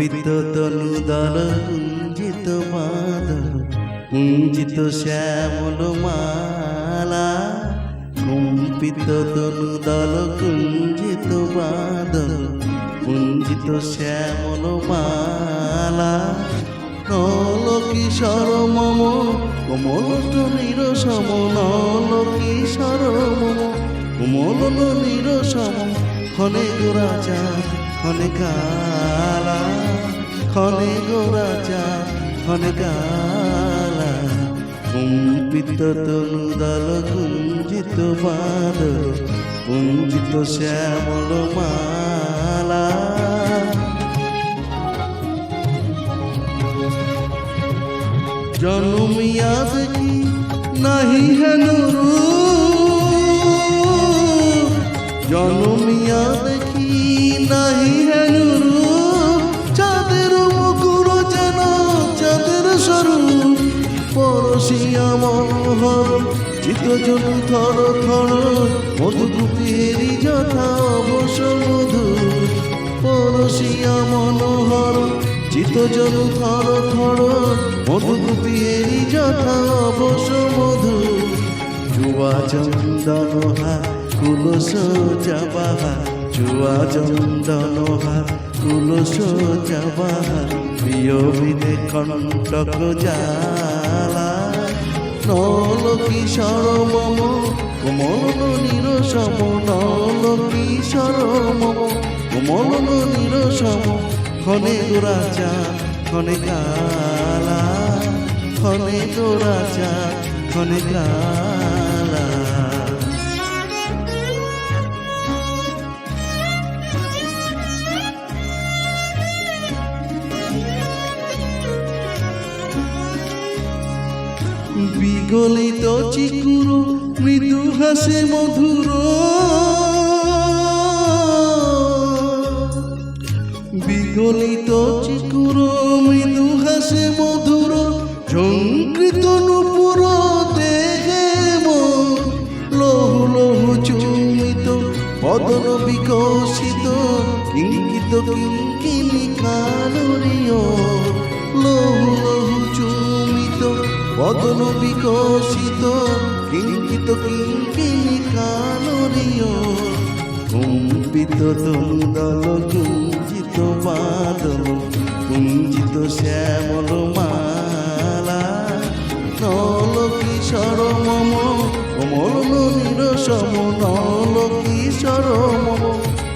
কম্পিত তনু দল কুঞ্জিত বাদল কুঞ্জিত শ্যামল মালা কম্পিত তনু দল কুঞ্জিত বাদল কুঞ্জিত শ্যামল মালা নল কিশোর মম কোমল তনির সম নল কিশোর মম কোমল তনির সম ক্ষণে গোরাচা ক্ষণে কালা ক্ষণে গোরাচা ক্ষণে কালা কম্পিত তনু দল কুঞ্জিত বাদল কুঞ্জিত শ্যামল মালা জন্মিয়া দেখি নাহি হেন রূপ জন্মিয়া দেখি নাহি হেন রূপ চাঁদের মুকুর যেন চাঁদের স্বরূপ পরশিয়া মনোহর চিত জনু থর থর মধুকুপেরি যথা অবশ মধু পরশিয়া মনোহর চিত জনু থর থর মধুকুপেরি যথা অবশ মধু চুয়া চন্দন হা কুলস চাবাহা চুয়া চন্দন হা কুলস চাবাহা প্রিয় বিদে কণ্টক জালা নল কিশোর মম কোমল নিরসম নল কিশোর মম কোমল নিরসম ক্ষণে গোরাচা ক্ষণে কালা ক্ষণে গোরাচা ক্ষণে কালা বিগলিত চিকুর মৃদু হাসে মধুর বিগলিত চিকুর মৃদু হাসে মধুর ঝঙ্কৃত নূপুর দেহে লহু লহু চুমিত বদন বিকশিত কিঙ্কিত কিঙ্কিনি কানরীয় লহু লহু চুমিত বদন বিকশিত কিঙ্কিত কিঙ্কিনি কানরীয় কম্পিত তনু দল কুঞ্জিত বাদল কুঞ্জিত শ্যামল মালা নল কিশোর মম কোমল নিরসম নল কিশোর মম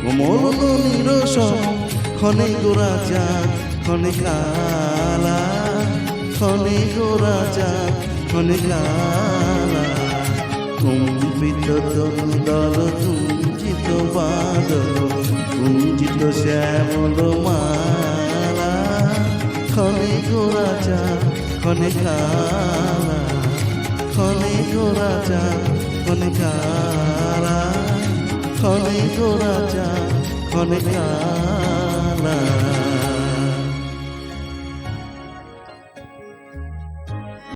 কোমল নিরসম ক্ষণে গোরাচা ক্ষণে কালা ক্ষণে গোরাচা ক্ষণে কালা কম্পিত তনু দল কুঞ্জিত বাদল কুঞ্জিত শ্যামল মালা ক্ষণে গোরাচা ক্ষণে কালা ক্ষণে গোরাচা ক্ষণে কালা ক্ষণে গোরাচা ক্ষণে কালা